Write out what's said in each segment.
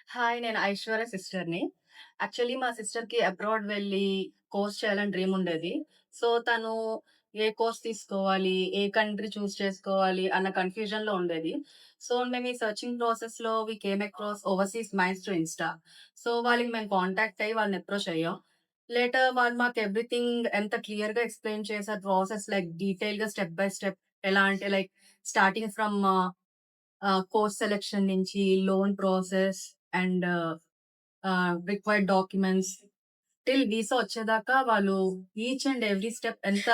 Hi. నేను ఐశ్వర్య సిస్టర్‌ని. Actually మా సిస్టర్‌కి అబ్రాడ్ వెళ్ళి కోర్స్ చేయాలని డ్రీమ్ ఉండేది. సో, తను ఏ కోర్స్ తీసుకోవాలి, ఏ కంట్రీ చూజ్ చేసుకోవాలి అన్న కన్‌ఫ్యూజన్‌లో ఉండేది. సో, మేము ఈ సెర్చింగ్ ప్రాసెస్‌లో we came across Overseas Minds through Insta. So, వాళ్ళకి మేము కాంటాక్ట్ అయ్యి వాళ్ళని అప్రోచ్ అయ్యాం. లేటర్ వాళ్ళు మాకు ఎవ్రీథింగ్ ఎంత క్లియర్‌గా ఎక్స్‌ప్లెయిన్ చేసారు. ప్రాసెస్ లైక్ డీటెయిల్‌గా స్టెప్ బై స్టెప్ ఎలా అంటే like starting from course selection నుంచి loan process and required documents till visa వచ్చేదాకా వాళ్ళు ఈచ్ అండ్ ఎవ్రీ స్టెప్ ఎంత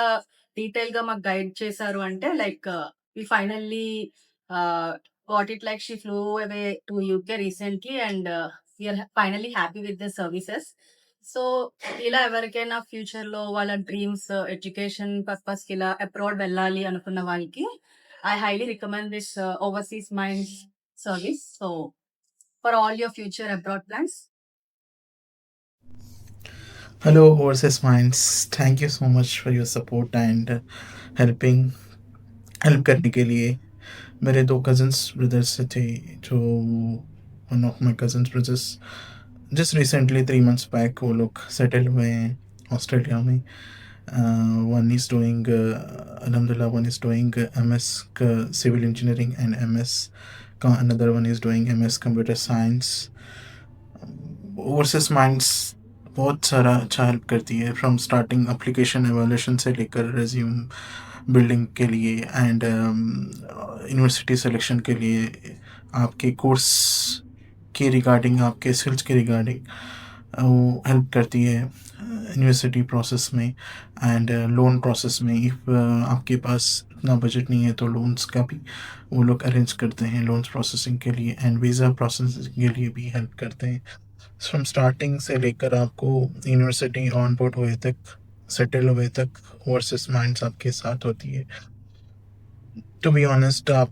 డీటెయిల్‌గా మాకు గైడ్ చేశారు అంటే like we finally got it like she flew away to UK recently and we are finally happy with the services. So, ఇలా ఎవరికైనా ఫ్యూచర్‌లో వాళ్ళ డ్రీమ్స్ ఎడ్యుకేషన్ పర్పస్‌కి ఇలా అబ్రాడ్ వెళ్ళాలి అనుకున్న వాళ్ళకి I highly recommend this overseas minds service. So, for all your future abroad plans. Hello, Overseas Minds. Thank you so much for your support and helping help करने के लिए। मेरे 2 कज़िन्स ब्रदर्स थे जो one of my cousins brothers just recently 3 months back वो लोग settle हुए हैं ऑस्ट्रेलिया में। वन इज़ डूइंग अल्हम्दुलिल्लाह one is doing MS civil engineering and MS another one is doing MS computer science. Overseas Minds बहुत सारा अच्छा help करती है फ्रॉम स्टार्टिंग एप्लीकेशन एवोल्यूशन से लेकर रिज्यूम बिल्डिंग के लिए एंड यूनिवर्सिटी सिलेक्शन के लिए आपके कोर्स के रिगार्डिंग आपके स्किल्स के रिगार्डिंग वो हेल्प करती है यूनिवर्सिटी प्रोसेस में एंड लोन प्रोसेस में। इफ़ आपके पास इतना बजट नहीं है तो लोन्स का भी वो लोग अरेंज करते हैं लोन्स प्रोसेसिंग के लिए एंड वीज़ा प्रोसेसिंग के लिए भी हेल्प करते हैं। फ्रॉम स्टार्टिंग से लेकर आपको यूनिवर्सिटी ऑन बोर्ड हुए तक सेटल हुए तक ओवरसीज माइंड्स आपके साथ होती है। टू बी ऑनेस्ट आप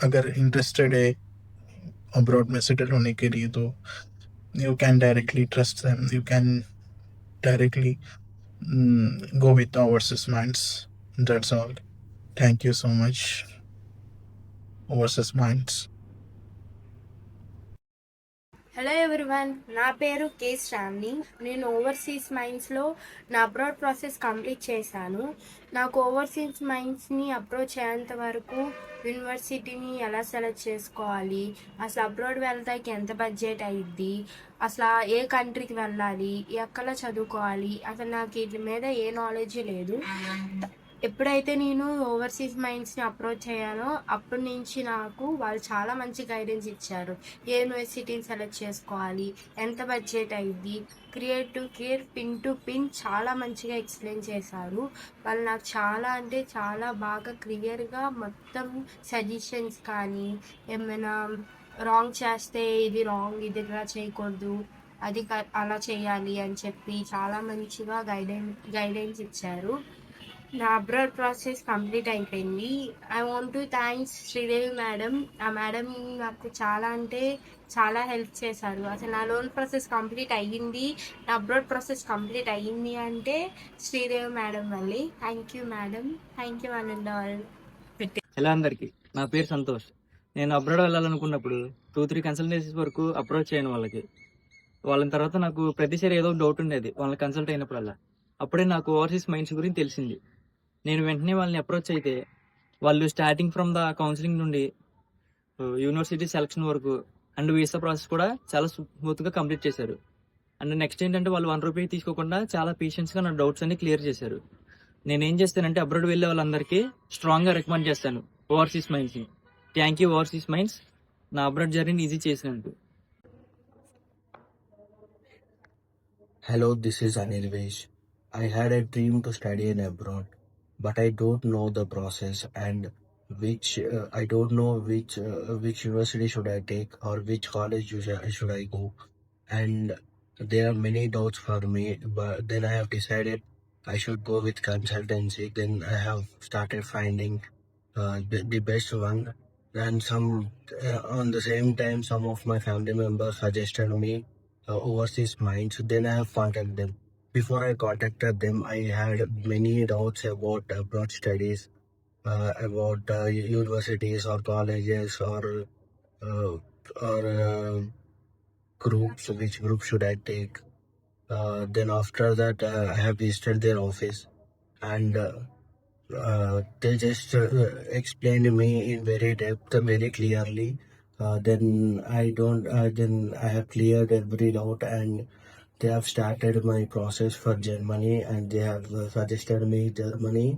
अगर इंटरेस्टेड है अब्रॉड में सेटल होने के लिए तो you can directly trust them, you can directly go with Overseas Minds. That's all. Thank you so much, Overseas Minds. Hello everyone, నా పేరు కే శ్రావణి. నేను ఓవర్సీస్ మైండ్స్లో నా అబ్రాడ్ ప్రాసెస్ కంప్లీట్ చేశాను. నాకు ఓవర్సీస్ మైండ్స్ని అప్రోచ్ అయ్యేంత వరకు యూనివర్సిటీని ఎలా సెలెక్ట్ చేసుకోవాలి, అసలు అబ్రాడ్ వెళ్తాకి ఎంత బడ్జెట్ అయ్యిద్ది, అసలు ఏ కంట్రీకి వెళ్ళాలి, ఎక్కడ చదువుకోవాలి, అసలు నాకు వీటి మీద ఏ నాలెడ్జ్ లేదు. ఎప్పుడైతే నేను ఓవర్సీస్ మైండ్స్ని అప్రోచ్ అయ్యానో అప్పటి నుంచి నాకు వాళ్ళు చాలా మంచి గైడెన్స్ ఇచ్చారు. ఏ యూనివర్సిటీని సెలెక్ట్ చేసుకోవాలి, ఎంత బడ్జెట్ అయ్యిద్ది, క్లియర్ పిన్ టు పిన్ చాలా మంచిగా ఎక్స్ప్లెయిన్ చేశారు. వాళ్ళు నాకు చాలా అంటే చాలా బాగా క్లియర్గా మొత్తం సజెషన్స్ కానీ ఏమైనా రాంగ్ చేస్తే ఇది రాంగ్, ఇది ఇలా చేయకూడదు, అది అలా చేయాలి అని చెప్పి చాలా మంచిగా గైడెన్స్ ఇచ్చారు. నా అబ్రాడ్ ప్రాసెస్ కంప్లీట్ అయిపోయింది. I want to thanks Sridevi madam. ఆ మేడం నాకు చాలా అంటే చాలా హెల్ప్ చేశారు. అసలు నా లోన్ ప్రాసెస్ కంప్లీట్ అయ్యింది, నా అబ్రాడ్ ప్రాసెస్ కంప్లీట్ అయ్యింది అంటే శ్రీదేవి మేడం వల్లే. Thank you madam, thank you one and all. Hello అందరికీ, నా పేరు సంతోష్. నేను అబ్రాడ్ వెళ్ళాలనుకున్నప్పుడు 2-3 కన్సల్టెన్సీస్ వరకు అప్రోచ్ చేయను వాళ్ళని తర్వాత నాకు ప్రతిసారి ఏదో డౌట్ ఉండేది వాళ్ళని కన్సల్ట్ అయినప్పుడల్లా. అప్పుడే నాకు ఓవర్సీస్ మైండ్స్ గురించి తెలిసింది. నేను వెంటనే వాళ్ళని అప్రోచ్ అయితే వాళ్ళు స్టార్టింగ్ ఫ్రమ్ ద కౌన్సిలింగ్ నుండి యూనివర్సిటీ సెలక్షన్ వరకు అండ్ వీసా ప్రాసెస్ కూడా చాలా స్మూత్గా కంప్లీట్ చేశారు. అండ్ నెక్స్ట్ ఏంటంటే వాళ్ళు 1 రూపీ తీసుకోకుండా చాలా పేషెన్స్గా నా డౌట్స్ అన్ని క్లియర్ చేశారు. నేనేం చేస్తానంటే అబ్రాడ్ వెళ్ళే వాళ్ళందరికీ స్ట్రాంగ్గా రికమెండ్ చేస్తాను ఓవర్సీస్ మైండ్స్ని. థ్యాంక్ యూ ఓవర్సీస్ మైండ్స్, నా అబ్రాడ్ జర్నీని ఈజీ చేసినందుకు. Hello, this is Anirvesh. I had a dream to study in abroad, but I don't know the process and I don't know which university should I take or which college should I go. And there are many doubts for me, but then I have decided I should go with consultancy. Then I have started finding the best one. And on the same time, some of my family members suggested me Overseas Minds. Then I have contacted them. Before I contacted them, I had many doubts about abroad studies, about universities or colleges or uh, or groups, which group should I take. Then after that, I have visited their office, and they just explained me in very depth, very clearly. Then I have cleared every doubt, and they have started my process for Germany, and they have suggested me Germany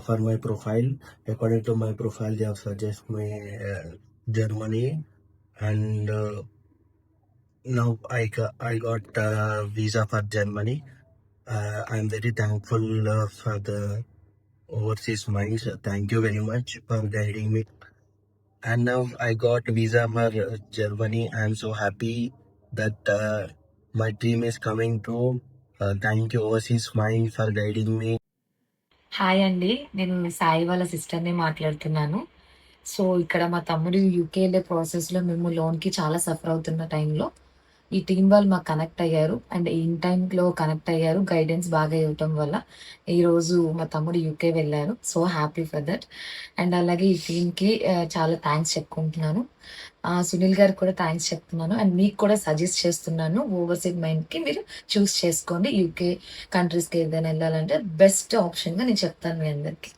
for my profile. According to my profile, they have suggested me Germany, and now I got visa for Germany. I'm very thankful for the overseas minds. Thank you very much for guiding me. And now I got visa for Germany. I'm so happy that my dream is coming true. Thank you, overseas mind, for guiding me. Hi అండి. నేను సాయి వాళ్ళ సిస్టర్‌ని మాట్లాడుతున్నాను. So, ఇక్కడ మా తమ్ముడు UK ఎళ్ళే ప్రాసెస్‌లో మేము లోన్‌కి చాలా సఫర్ అవుతున్న టైంలో, ఈ టీమ్ వాళ్ళు మాకు కనెక్ట్ అయ్యారు. అండ్ ఇన్ టైమ్‌లో కనెక్ట్ అయ్యారు. గైడెన్స్ బాగా ఇవ్వటం వల్ల ఈరోజు మా తమ్ముడు యూకే వెళ్ళారు. So happy for that. And అలాగే ఈ టీమ్‌కి చాలా థాంక్స్ చెప్పుకుంటున్నాను. సునీల్ గారికి కూడా థాంక్స్ చెప్తున్నాను. అండ్ మీకు కూడా సజెస్ట్ చేస్తున్నాను. ఓవర్‌సీస్ మైండ్‌కి మీరు చూస్ చేసుకోండి. యూకే కంట్రీస్‌కి ఏదైనా ఎళ్ళాలంటే బెస్ట్ ఆప్షన్‌గా నేను చెప్తాను మీ అందరికి.